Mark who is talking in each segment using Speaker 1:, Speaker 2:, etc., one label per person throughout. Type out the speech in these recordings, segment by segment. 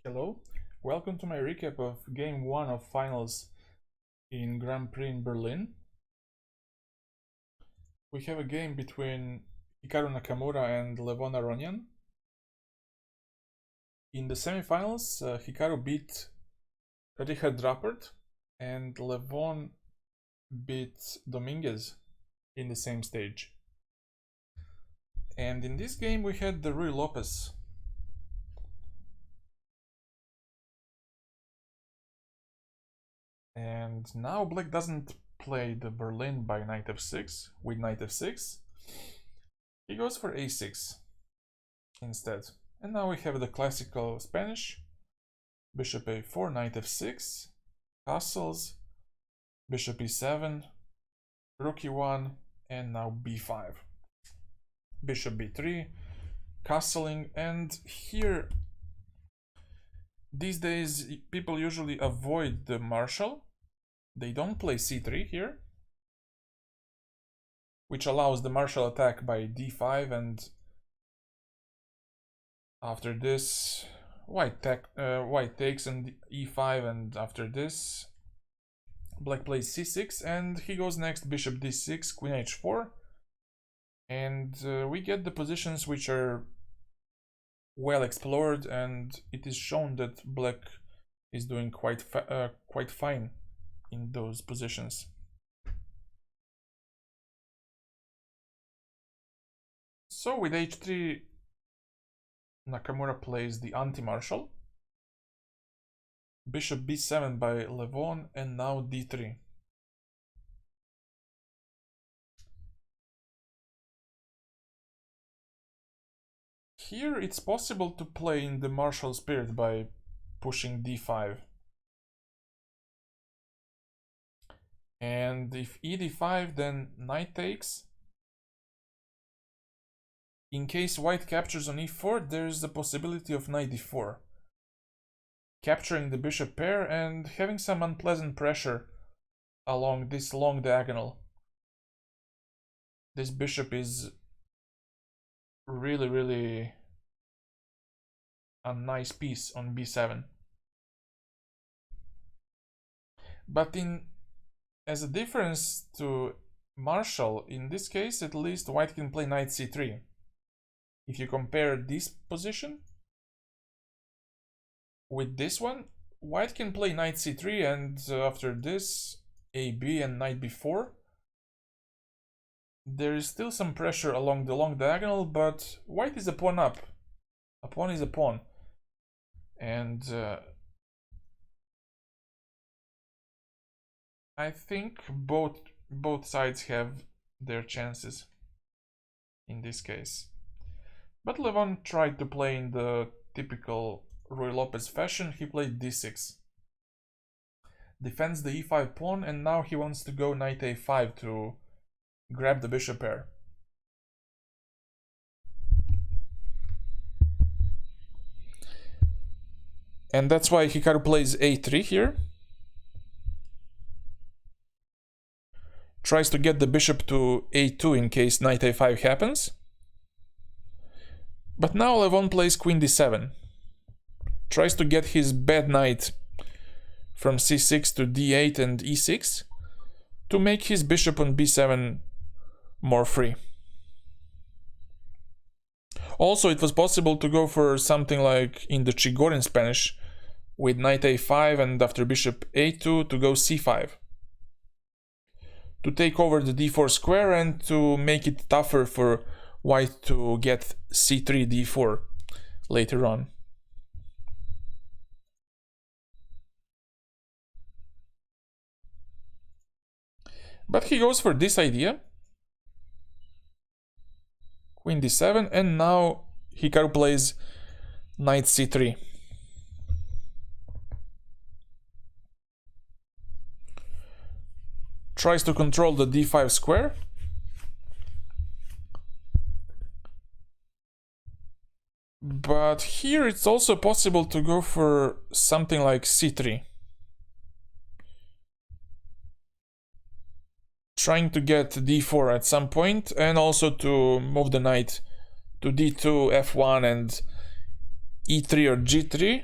Speaker 1: Hello, welcome to my recap of Game 1 of finals in Grand Prix in Berlin. We have a game between Hikaru Nakamura and Levon Aronian. In the semifinals, Hikaru beat Richard Rappert and Levon beat Dominguez in the same stage. And in this game we had the Ruy Lopez. And now black doesn't play the Berlin by knight f6 with knight f6. He goes for a6 instead. And now we have the classical Spanish. Bishop a4, knight f6, castles, bishop e7, rook e1, and now b5. Bishop b3, castling, and here these days people usually avoid the marshal. They don't play c3 here, which allows the marshal attack by d5, and after this white takes and e5, and after this black plays c6 and he goes next bishop d6, queen h4, and we get the positions which are well explored, and it is shown that black is doing quite fine in those positions. So with h3 Nakamura plays the anti-marshal, bishop b7 by Levon, and now d3. Here it's possible to play in the martial spirit by pushing d5. And if e d5, then knight takes. In case white captures on e4, there's the possibility of knight d4, capturing the bishop pair and having some unpleasant pressure along this long diagonal. This bishop is really a nice piece on b7. But as a difference to marshal, in this case at least white can play knight c3. If you compare this position with this one, white can play knight c3 and after this ab and knight b4. There is still some pressure along the long diagonal, but white is a pawn up. A pawn is a pawn. And I think both sides have their chances in this case. But Levon tried to play in the typical Ruy Lopez fashion. He played d6. Defends the e5 pawn, and now he wants to go knight a5 to grab the bishop pair. And that's why Hikaru plays a3 here. Tries to get the bishop to a2 in case knight a5 happens. But now Levon plays queen d7. Tries to get his bad knight from c6 to d8 and e6 to make his bishop on b7 more free. Also, it was possible to go for something like in the Chigorin Spanish with knight a5 and after bishop a2 to go c5. To take over the d4 square and to make it tougher for white to get c3 d4 later on. But he goes for this idea. Queen d7, and now Hikaru plays knight c3. Tries to control the d5 square. But here it's also possible to go for something like c3. Trying to get d4 at some point, and also to move the knight to d2, f1, and e3 or g3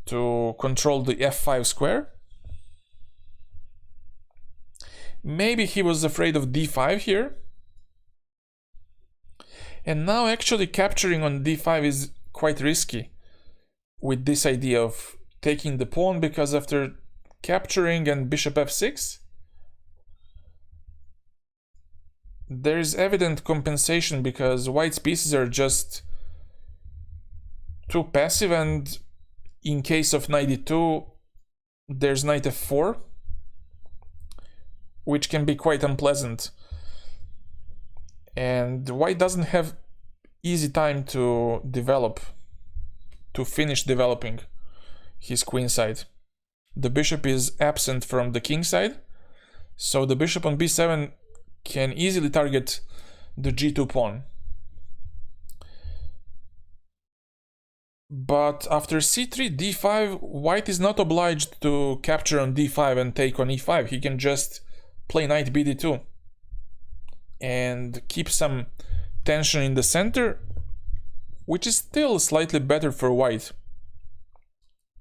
Speaker 1: to control the f5 square. Maybe he was afraid of d5 here. And now actually capturing on d5 is quite risky with this idea of taking the pawn, because after capturing and bishop f6, there is evident compensation because white's pieces are just too passive, and in case of knight e2 there's knight f4, which can be quite unpleasant, and white doesn't have easy time to finish developing his queen side. The bishop is absent from the king side, so the bishop on b7 can easily target the g2 pawn. But after c3, d5, white is not obliged to capture on d5 and take on e5. He can just play knight bd2 and keep some tension in the center, which is still slightly better for white,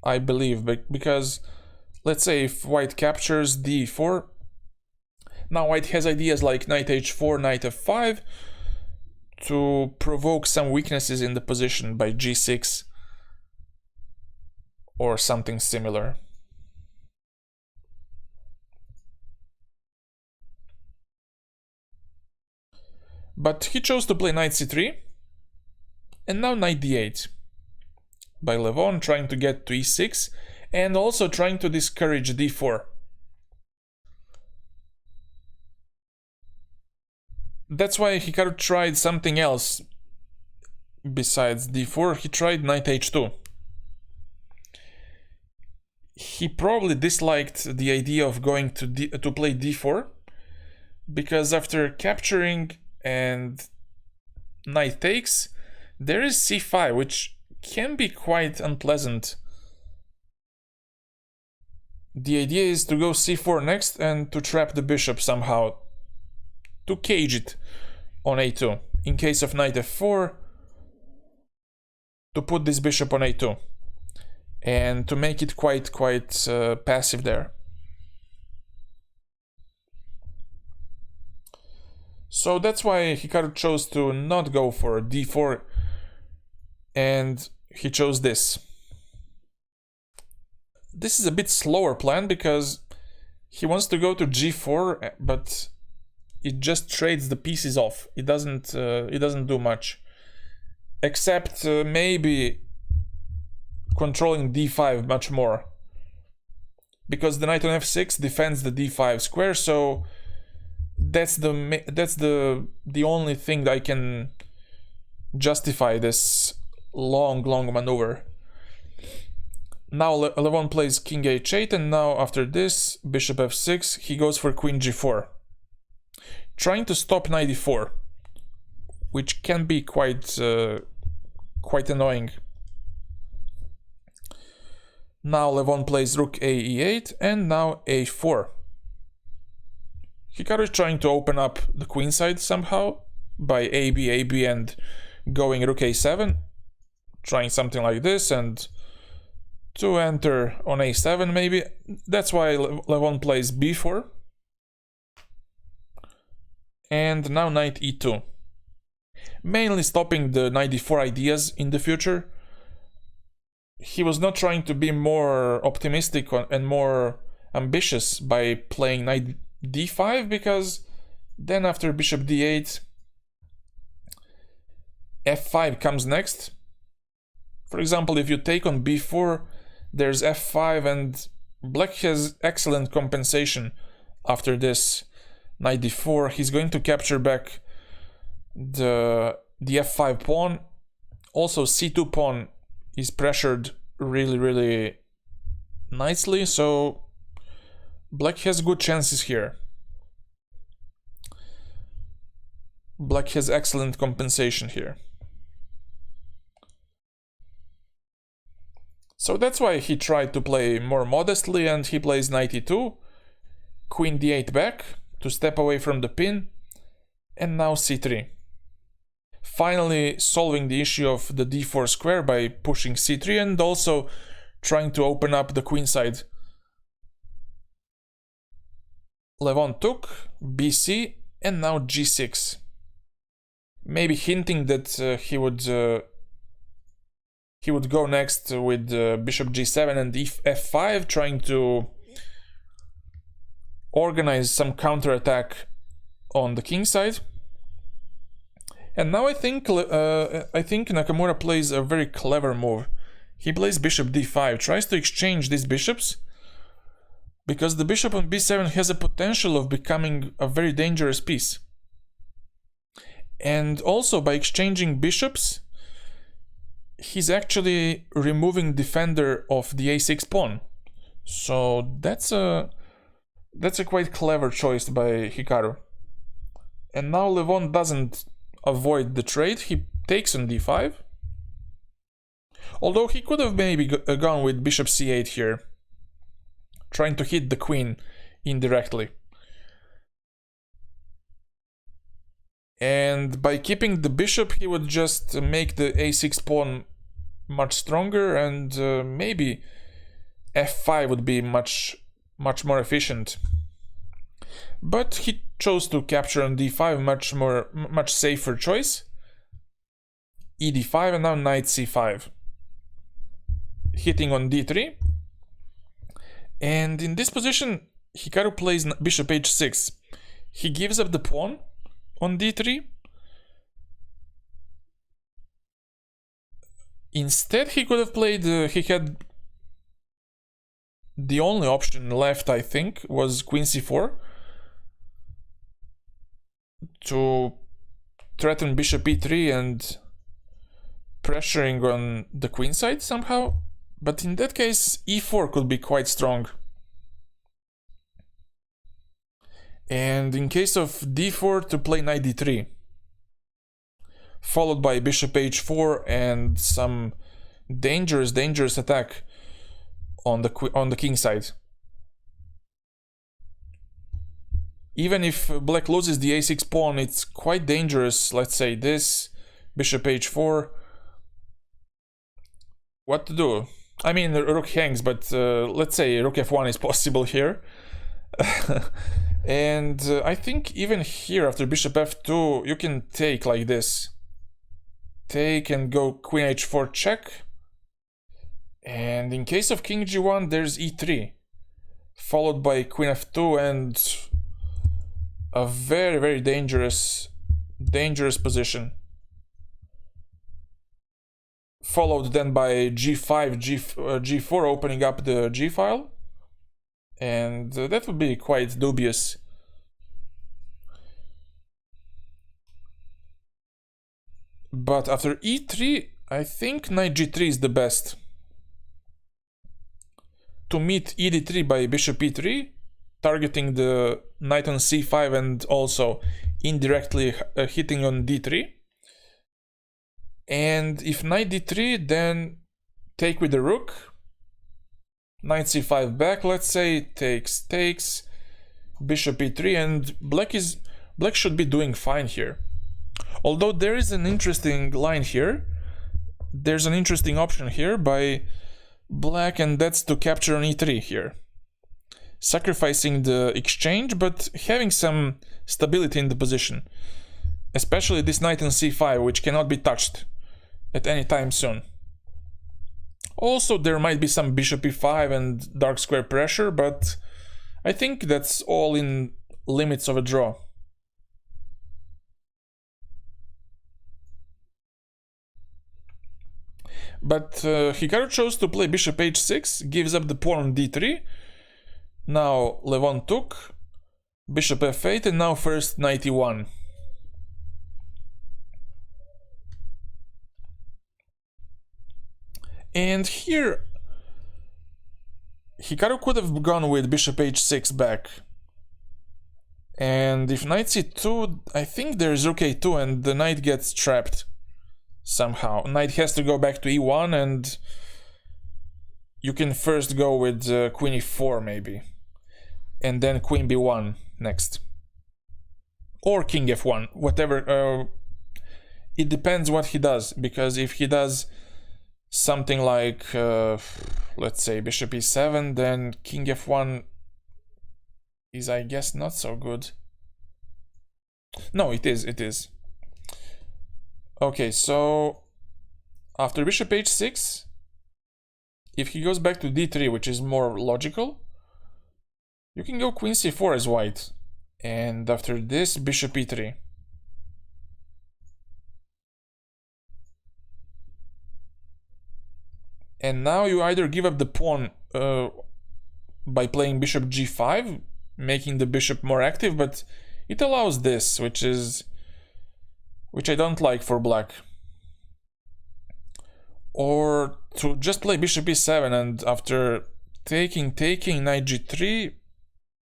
Speaker 1: I believe, because let's say if white captures d4, now white has ideas like knight h4, knight f5 to provoke some weaknesses in the position by g6 or something similar. But he chose to play knight c3, and now knight d8 by Levon, trying to get to e6 and also trying to discourage d4. That's why Hikaru tried something else besides d4. He tried knight h2. He probably disliked the idea of going to play d4, because after capturing and knight takes, there is c5, which can be quite unpleasant. The idea is to go c4 next and to trap the bishop somehow, to cage it on a2. In case of knight f4, to put this bishop on a2 and to make it quite passive there. So that's why Hikaru chose to not go for d4, and he chose this. This is a bit slower plan because he wants to go to g4, but it just trades the pieces off. It doesn't do much, except maybe controlling d5 much more, because the knight on f6 defends the d5 square. So that's the only thing that I can justify this long maneuver. Now Levon plays king h8, and now after this bishop f6 he goes for queen g4, trying to stop knight e4, which can be quite annoying. Now Levon plays rook a e8, and now a4. Hikaru is trying to open up the queen side somehow by AB, and going rook a7, trying something like this, and to enter on a7 maybe. That's why Levon plays b4. And now knight e2. Mainly stopping the knight d4 ideas in the future. He was not trying to be more optimistic and more ambitious by playing knight d5, because then after bishop d8, f5 comes next. For example, if you take on b4, there's f5, and black has excellent compensation after this knight d4. He's going to capture back the f5 pawn. Also c2 pawn is pressured really nicely, so black has good chances here. Black has excellent compensation here. So that's why he tried to play more modestly, and he plays knight e2, queen d8 back to step away from the pin, and now c3. Finally solving the issue of the d4 square by pushing c3, and also trying to open up the queenside. Levon took, BC, and now G6. Maybe hinting that he would go next with bishop G7 and F5, trying to organize some counterattack on the king side. And now I think Nakamura plays a very clever move. He plays bishop D5, tries to exchange these bishops, because the bishop on B7 has a potential of becoming a very dangerous piece. And also by exchanging bishops, he's actually removing defender of the A6 pawn. So that's a quite clever choice by Hikaru. And now Levon doesn't avoid the trade, he takes on D5. Although he could have maybe gone with bishop C8 here, trying to hit the queen indirectly. And by keeping the bishop, he would just make the A6 pawn much stronger, and maybe F5 would be much more efficient. But he chose to capture on D5, much safer choice. E D5 and now knight C5. Hitting on D3. And in this position, Hikaru plays bishop H6. He gives up the pawn on D3. Instead, he could have played, he had the only option left, I think, was queen C4 to threaten bishop E3 and pressuring on the queen side somehow. But in that case, E4 could be quite strong. And in case of D4, to play knight D3, followed by bishop H4 and some dangerous attack on the king side. Even if black loses the A6 pawn, it's quite dangerous. Let's say this, bishop H4. What to do? I mean, rook hangs, but let's say rook F1 is possible here. And I think even here, after bishop F2, you can take like this. Take and go queen H4 check. And in case of king G1, there's E3, followed by queen F2 and a very dangerous position. Followed then by G5, G4, opening up the G file. And that would be quite dubious. But after E3, I think knight G3 is the best. To meet E D3 by bishop E3, targeting the knight on C5 and also indirectly hitting on D3. And if knight D3, then take with the rook. Knight C5 back, let's say, takes, bishop E3, and black should be doing fine here. Although there is an interesting line here, there's an interesting option here by black, and that's to capture on E3 here. Sacrificing the exchange, but having some stability in the position. Especially this knight on C5, which cannot be touched at any time soon. Also, there might be some bishop E5 and dark square pressure, but I think that's all in limits of a draw. But Hikaru chose to play bishop H6, gives up the pawn on D3. Now Levon took, bishop F8, and now first knight E1. And here, Hikaru could have gone with bishop H6 back. And if knight C2, I think there's rook A2 and the knight gets trapped somehow. Knight has to go back to E1, and you can first go with queen E4 maybe. And then queen B1 next. Or king F1, whatever. It depends what he does, because if he does something like let's say bishop e7, then king f1 is, I guess, not so good. No, it is. Okay, so after bishop h6, if he goes back to d3, which is more logical, you can go queen c4 as white. And after this, bishop e3. And now you either give up the pawn by playing bishop g5, making the bishop more active, but it allows this, which I don't like for black. Or to just play bishop e7 and after taking knight g3,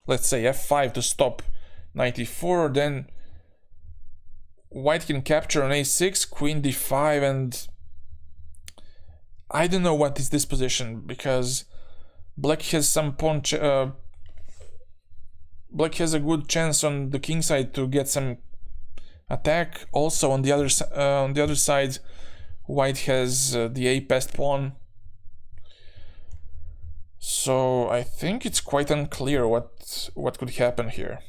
Speaker 1: let's say f5 to stop knight e4, then white can capture on a6, queen d5, and I don't know what is this position, because black has some pawn black has a good chance on the king side to get some attack. Also on the other side, white has the a passed pawn. So I think it's quite unclear what could happen here.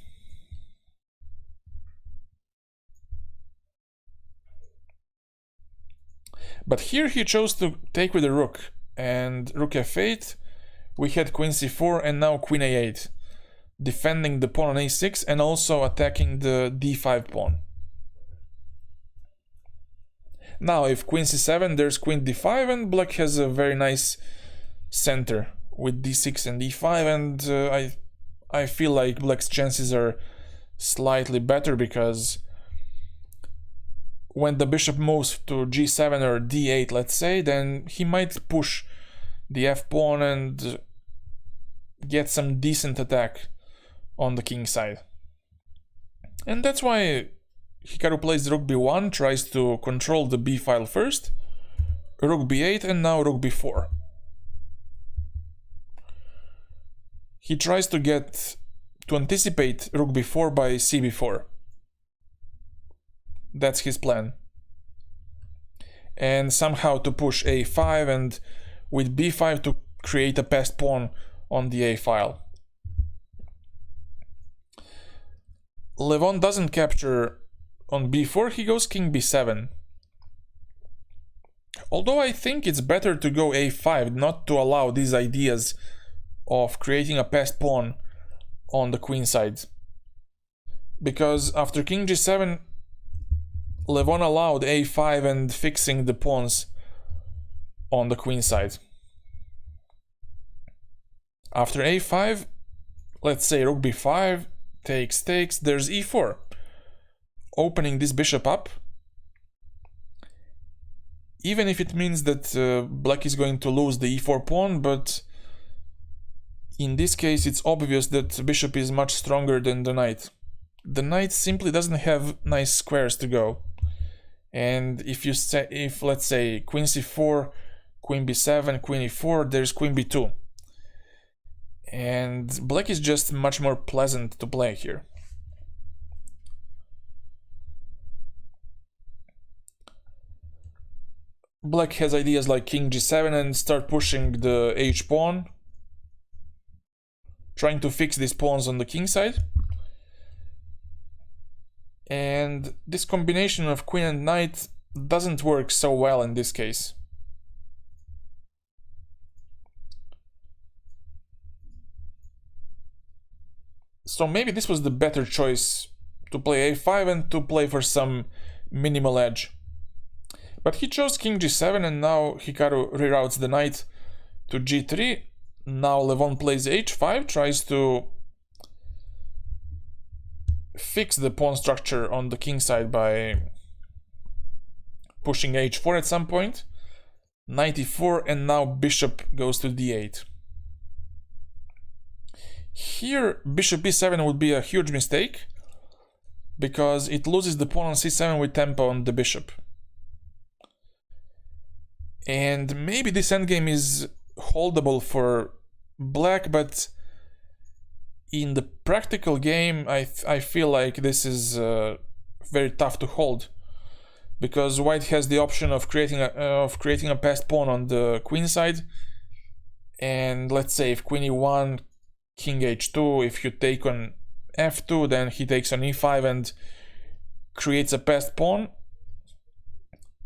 Speaker 1: But here he chose to take with the rook, and rook f8, we had queen c4 and now queen a8, defending the pawn on a6 and also attacking the d5 pawn. Now if queen c7, there's queen d5, and black has a very nice center with d6 and d5, and I feel like black's chances are slightly better, because when the bishop moves to g7 or d8, let's say, then he might push the f-pawn and get some decent attack on the king side. And that's why Hikaru plays rook b1, tries to control the b file first, rook b8, and now rook b4. He tries to anticipate rook b4 by cb4. That's his plan. And somehow to push a5 and with b5 to create a passed pawn on the a file. Levon doesn't capture on b4, he goes king b7. Although I think it's better to go a5, not to allow these ideas of creating a passed pawn on the queen side. Because after king g7, Levon allowed a5 and fixing the pawns on the queen side. After a5, let's say rook b5, takes, there's e4, opening this bishop up, even if it means that black is going to lose the e4 pawn, but in this case it's obvious that the bishop is much stronger than the knight. The knight simply doesn't have nice squares to go. And if let's say queen c4, queen b7, queen e4, there's queen b2. And black is just much more pleasant to play here. Black has ideas like king g7 and start pushing the h-pawn, trying to fix these pawns on the king side. And this combination of queen and knight doesn't work so well in this case. So maybe this was the better choice, to play a5 and to play for some minimal edge. But he chose king g7, and now Hikaru reroutes the knight to g3. Now Levon plays h5, tries to fix the pawn structure on the king side by pushing h4 at some point. Knight e4, and now bishop goes to d8. Here bishop b7 would be a huge mistake, because it loses the pawn on c7 with tempo on the bishop. And maybe this endgame is holdable for black, but in the practical game I feel like this is very tough to hold, because white has the option of creating a passed pawn on the queen side, And let's say if queen e1, king h2, if you take on f2, then he takes on e5 and creates a passed pawn.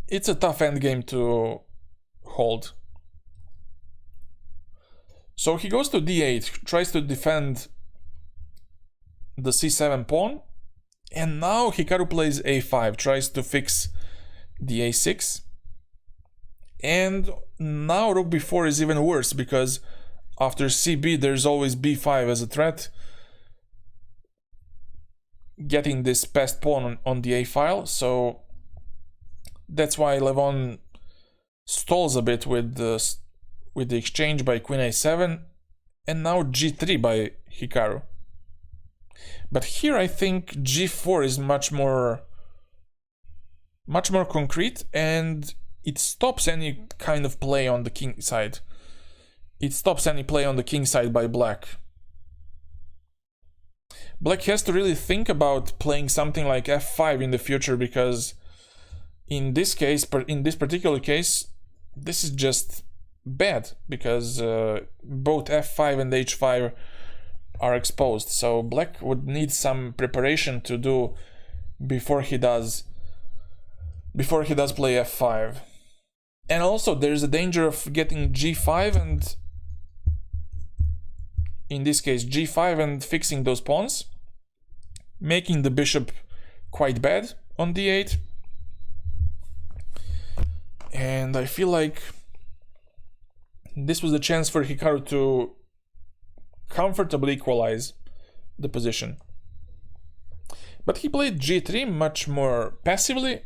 Speaker 1: It's a tough endgame to hold. So he goes to d8, tries to defend the c7 pawn, and now Hikaru plays a5, tries to fix the a6. And now rook b4 is even worse, because after cb there's always b5 as a threat, getting this passed pawn on the a file. So that's why Levon stalls a bit with the exchange by queen a7, and now g3 by Hikaru. But here I think g4 is much more concrete, and it stops any kind of play on the king side. It stops any play on the king side by black. Black has to really think about playing something like f5 in the future, because in this case, in this particular case, this is just bad, because both f5 and h5 are exposed. So black would need some preparation to do before he does play f5. And also there's a danger of getting g5, and in this case g5, and fixing those pawns, making the bishop quite bad on d8. And I feel like this was a chance for Hikaru to comfortably equalize the position. But he played g3 much more passively.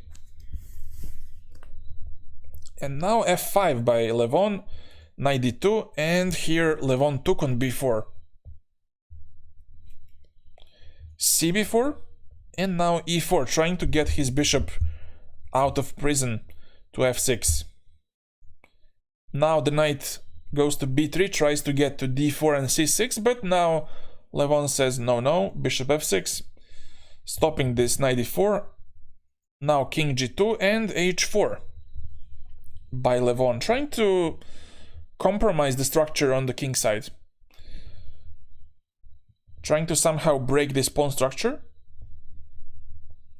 Speaker 1: And now f5 by Levon, knight d2, and here Levon took on b4. cb4, and now e4, trying to get his bishop out of prison to f6. Now the knight goes to b3, tries to get to d4 and c6, but now Levon says no, bishop f6, stopping this knight d4. Now king g2 and h4 by Levon, trying to compromise the structure on the king side, trying to somehow break this pawn structure.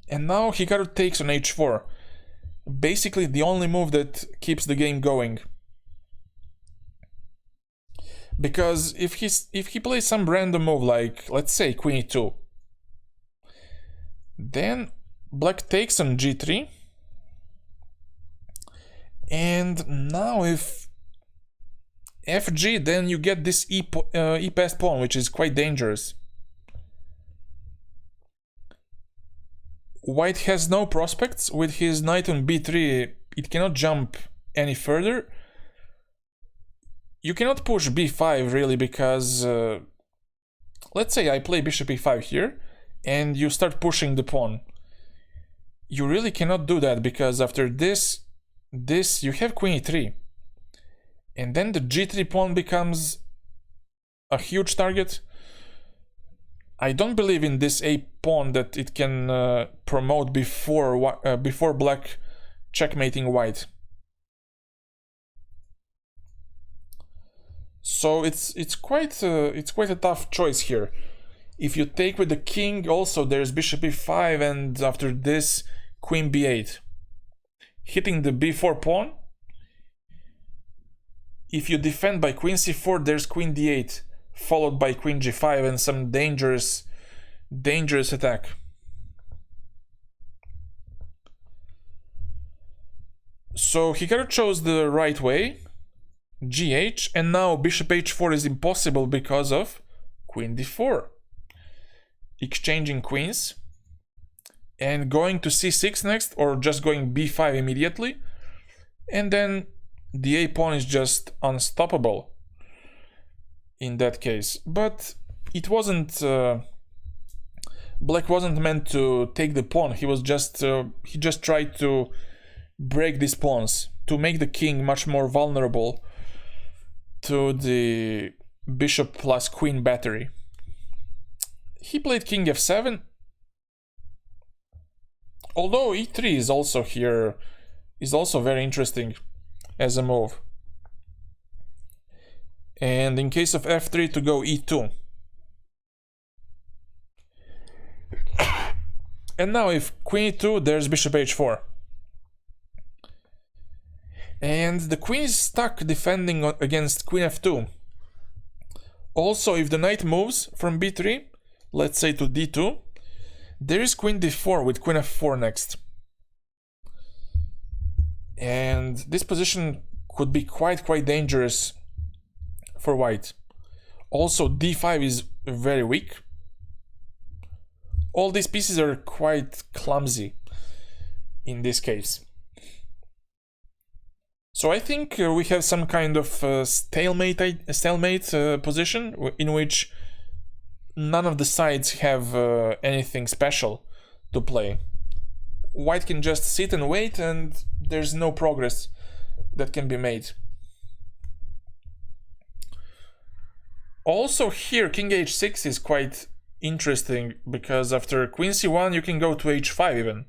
Speaker 1: And now Hikaru takes on h4, basically the only move that keeps the game going. Because if he plays some random move, like let's say queen e2, then black takes on g3, and now if fg, then you get this e passed pawn, which is quite dangerous. White has no prospects with his knight on b3. It cannot jump any further. You cannot push b5 really, because let's say I play bishop e5 here and you start pushing the pawn. You really cannot do that, because after this you have queen e3, and then the g3 pawn becomes a huge target. I don't believe in this a pawn that it can promote before black checkmating white. So it's quite a tough choice here. If you take with the king, also there's bishop e5, and after this queen b8, hitting the b4 pawn. If you defend by queen c4, there's queen d8, followed by queen g5 and some dangerous attack. So Hikaru chose the right way, gh, and now bishop h4 is impossible because of queen d4. Exchanging queens and going to c6 next, or just going b5 immediately, and then the a pawn is just unstoppable in that case. But it wasn't black wasn't meant to take the pawn. He just tried to break these pawns to make the king much more vulnerable to the bishop plus queen battery. He played king f7, although e3 is also here, is also very interesting as a move. And in case of f3 to go e2. And now if queen e2, there's bishop h4. And the queen is stuck defending against queen f2. Also, if the knight moves from b3, let's say to d2, there is queen d4 with queen f4 next. And this position could be quite dangerous for white. Also, d5 is very weak. All these pieces are quite clumsy in this case. So I think we have some kind of stalemate position in which none of the sides have anything special to play. White can just sit and wait, and there's no progress that can be made. Also here, king h6 is quite interesting, because after queen c1 you can go to h5 even.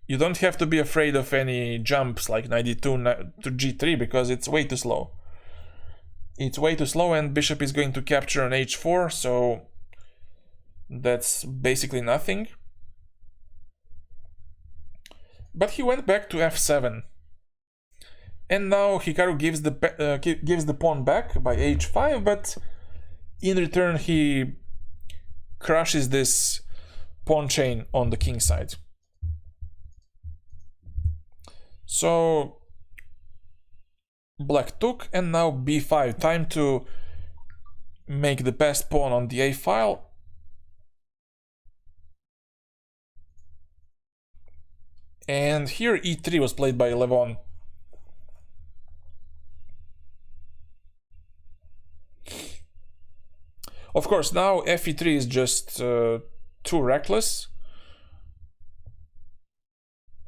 Speaker 1: You don't have to be afraid of any jumps like knight d2 to g3, because it's way too slow. It's way too slow, and bishop is going to capture on h4, so that's basically nothing. But he went back to f7. And now Hikaru gives the pawn back by h5, but in return he crushes this pawn chain on the king side. So black took, and now b5. Time to make the best pawn on the a file. And here e3 was played by Levon. Of course, now fe3 is just too reckless.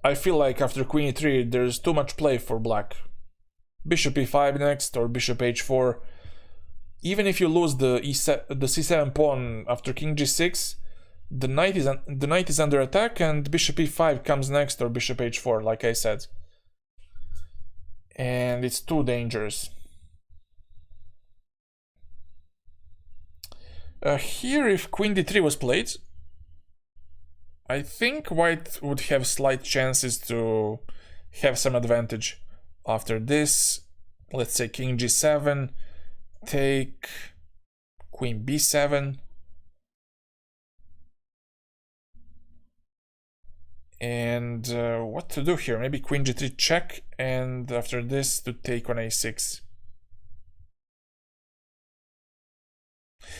Speaker 1: I feel like after queen e3 there's too much play for black. Bishop e5 next, or bishop h4. Even if you lose the c7 pawn after king g6, the knight is under attack, and bishop e5 comes next, or bishop h4, like I said. And it's too dangerous. Here, if queen d3 was played, I think white would have slight chances to have some advantage. After this, let's say king g7, take queen b7, and what to do here? Maybe queen g3 check, and after this to take on a6.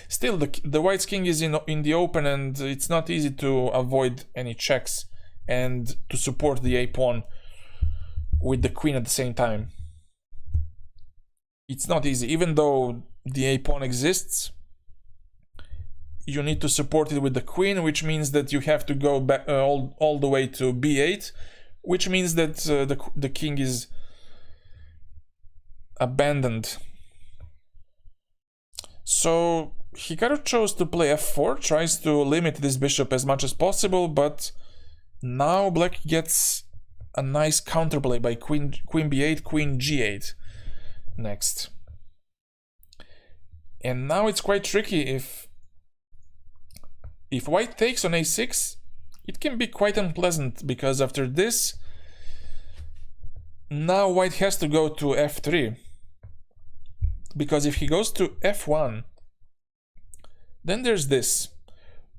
Speaker 1: Still, the white's king is in the open, and it's not easy to avoid any checks and to support the a pawn with the queen at the same time. It's not easy. Even though the a pawn exists, you need to support it with the queen, which means that you have to go back all the way to b8, which means that the king is abandoned. So Hikaru chose to play f4, tries to limit this bishop as much as possible, but now black gets a nice counterplay by queen b8, queen g8 next. And now it's quite tricky. If white takes on a6, it can be quite unpleasant, because after this, now white has to go to f3. Because if he goes to f1, then there's this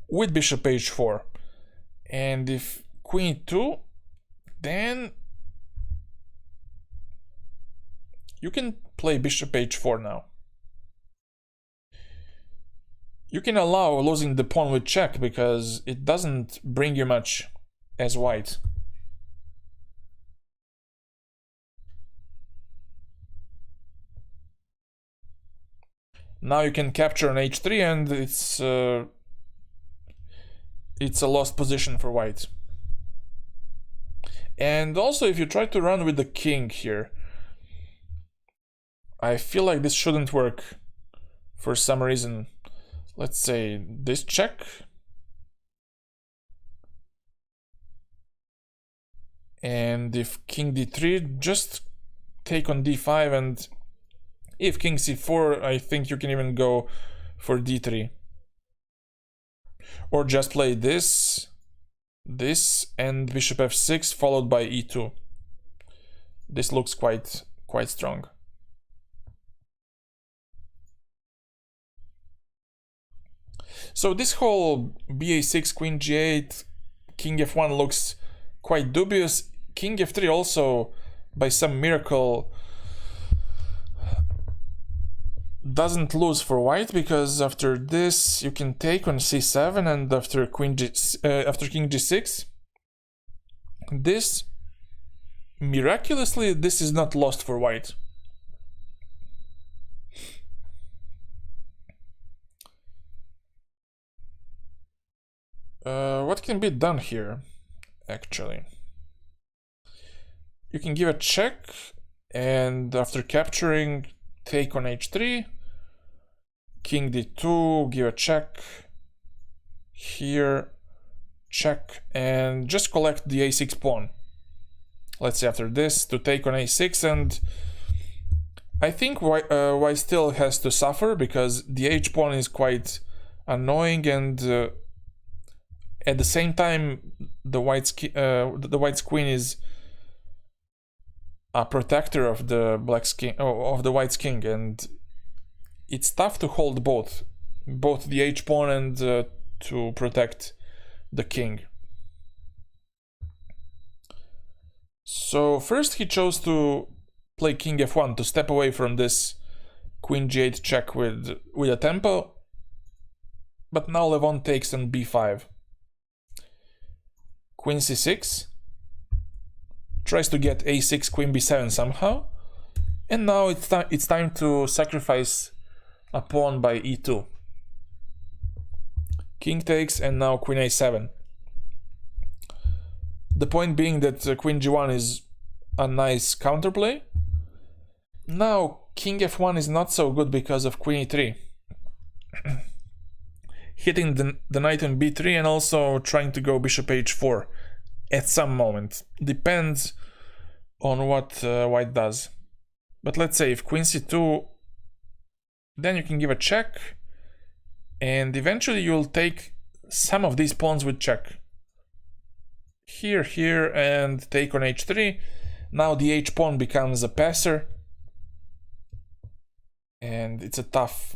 Speaker 1: with bishop h4, and if queen 2, then you can play bishop h4 now. You can allow losing the pawn with check, because it doesn't bring you much as white. Now you can capture on h3, and it's a lost position for white. And also, if you try to run with the king here, I feel like this shouldn't work for some reason. Let's say this check. And if king d3, just take on d5, and If king c4, I think you can even go for d3. Or just play this, and bishop f6 followed by e2. This looks quite strong. So this whole ba6, queen g8, king f1 looks quite dubious. King f3 also, by some miracle, doesn't lose for white, because after this you can take on c7, and after king g6, this miraculously this is not lost for white. What can be done here, actually? You can give a check, and after capturing, take on h3, king d2, give a check, here, check, and just collect the a6 pawn. Let's say after this, to take on a6, and I think white still has to suffer, because the h pawn is quite annoying, and at the same time, the white's queen is a protector of the white's king, and it's tough to hold both the h pawn and to protect the king. So first he chose to play king f1 to step away from this queen g8 check with a tempo, but now Levon takes on b5. Queen c6, tries to get a6, queen b7 somehow, and now it's time to sacrifice a pawn by e2. King takes, and now queen a7. The point being that queen g1 is a nice counterplay. Now king f1 is not so good because of queen e3. Hitting the knight on b3, and also trying to go bishop h4 at some moment. Depends on what white does. But let's say if queen c2, then you can give a check, and eventually you'll take some of these pawns with check. Here, and take on h3. Now the h pawn becomes a passer, and it's a tough,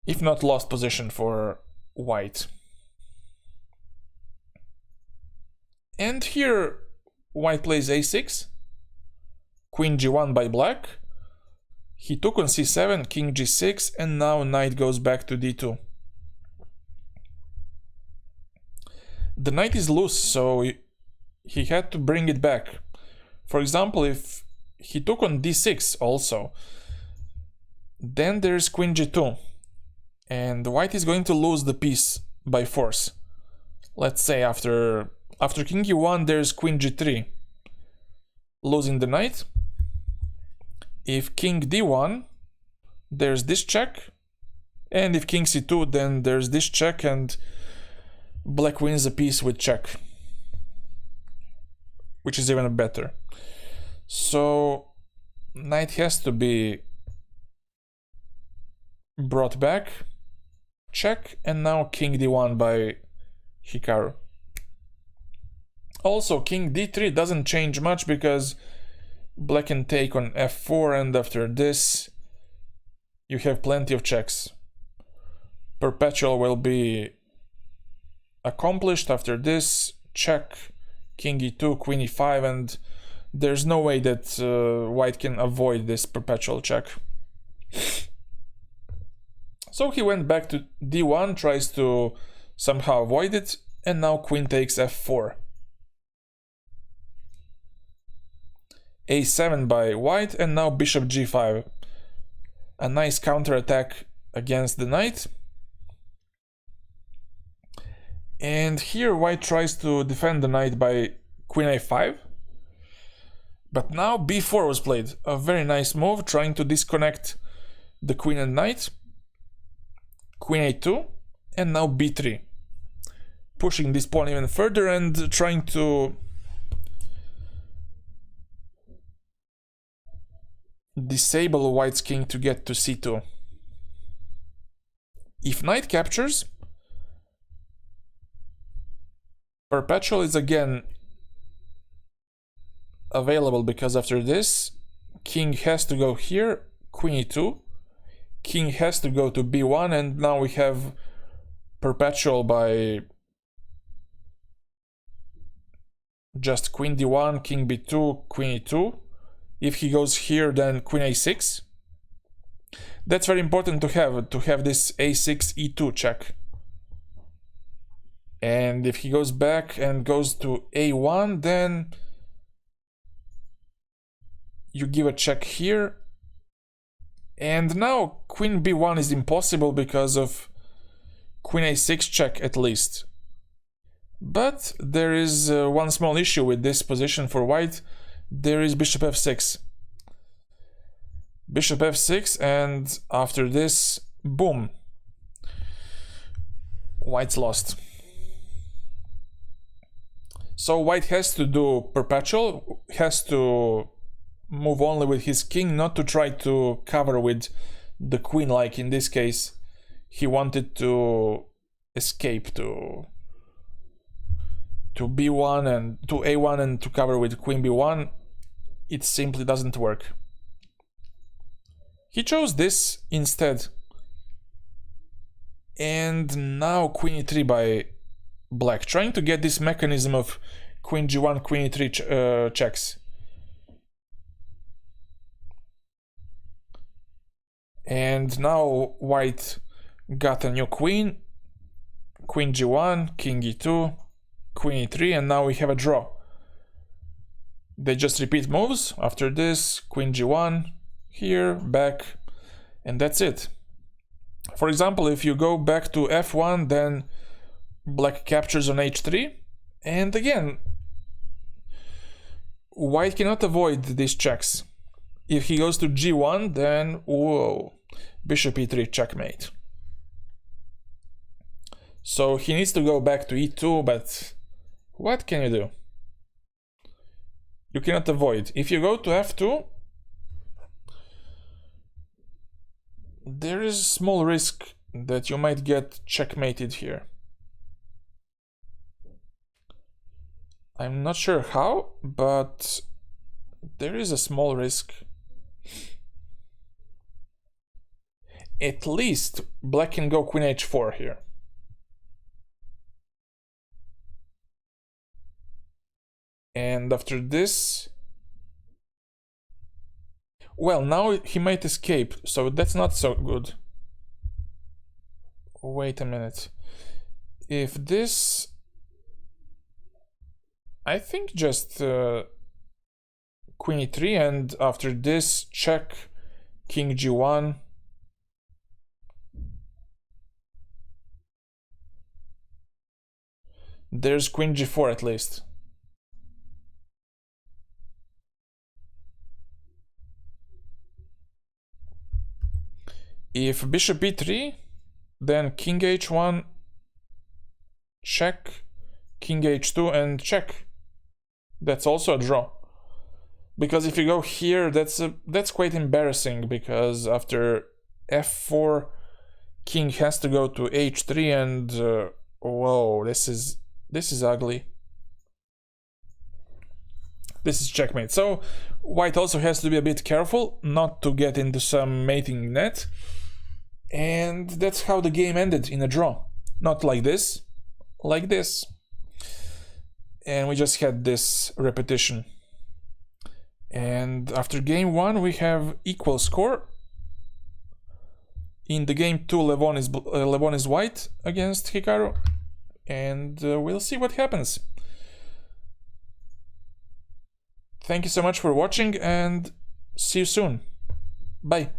Speaker 1: if not lost, position for white. And here white plays a6, queen g1 by black. He took on c7, king g6, and now knight goes back to d2. The knight is loose, so he had to bring it back. For example, if he took on d6 also, then there's queen g2, and white is going to lose the piece by force. Let's say after king e1 there's queen g3, losing the knight. If king d1, there's this check, and if king c2, then there's this check, and black wins a piece with check, which is even better. So knight has to be brought back, check, and now king d1 by Hikaru. Also, king d3 doesn't change much, because black can take on f4, and after this you have plenty of checks. Perpetual will be accomplished. After this, check, king e2, queen e5, and there's no way that white can avoid this perpetual check. So he went back to d1, tries to somehow avoid it, and now queen takes f4. a7 by white, and now bishop g5. A nice counterattack against the knight. And here white tries to defend the knight by queen a5. But now b4 was played. A very nice move, trying to disconnect the queen and knight. Queen a2, and now b3. Pushing this pawn even further and trying to disable white's king to get to c2. If knight captures, perpetual is again available, because after this, king has to go here, queen e2, king has to go to b1, and now we have perpetual by just queen d1, king b2, queen e2. If he goes here, then queen a6. That's very important to have this a6 e2 check. And if he goes back and goes to a1, then you give a check here. And now queen b1 is impossible because of queen a6 check at least. But there is one small issue with this position for white. There is bishop f6. Bishop f6, and after this, boom, white's lost. So white has to do perpetual, has to move only with his king, not to try to cover with the queen, like in this case he wanted to escape to b1 and to a1 and to cover with queen b1. It simply doesn't work. He chose this instead. And now queen e3 by black, trying to get this mechanism of queen g1, queen e3 checks. And now white got a new queen, queen g1, king e2, queen e3, and now we have a draw. They just repeat moves. After this, queen g1, here, back, and that's it. For example, if you go back to f1, then black captures on h3, and again, white cannot avoid these checks. If he goes to g1, then whoa, bishop e3, checkmate. So he needs to go back to e2, but what can you do? You cannot avoid. If you go to f2, there is a small risk that you might get checkmated here. I'm not sure how, but there is a small risk. At least black can go queen h4 here. And after this, well, now he might escape, so that's not so good. Wait a minute. If this, I think just queen e3, and after this check king g1. There's queen g4 at least. If bishop e3, then king h1, check, king h2, and check. That's also a draw. Because if you go here, that's quite embarrassing, because after f4, king has to go to h3, and whoa, this is ugly. This is checkmate. So white also has to be a bit careful not to get into some mating net. And that's how the game ended, in a draw. Not like this, like this. And we just had this repetition. And after game 1 we have equal score. In the game 2 Levon is white against Hikaru. And we'll see what happens. Thank you so much for watching, and see you soon. Bye.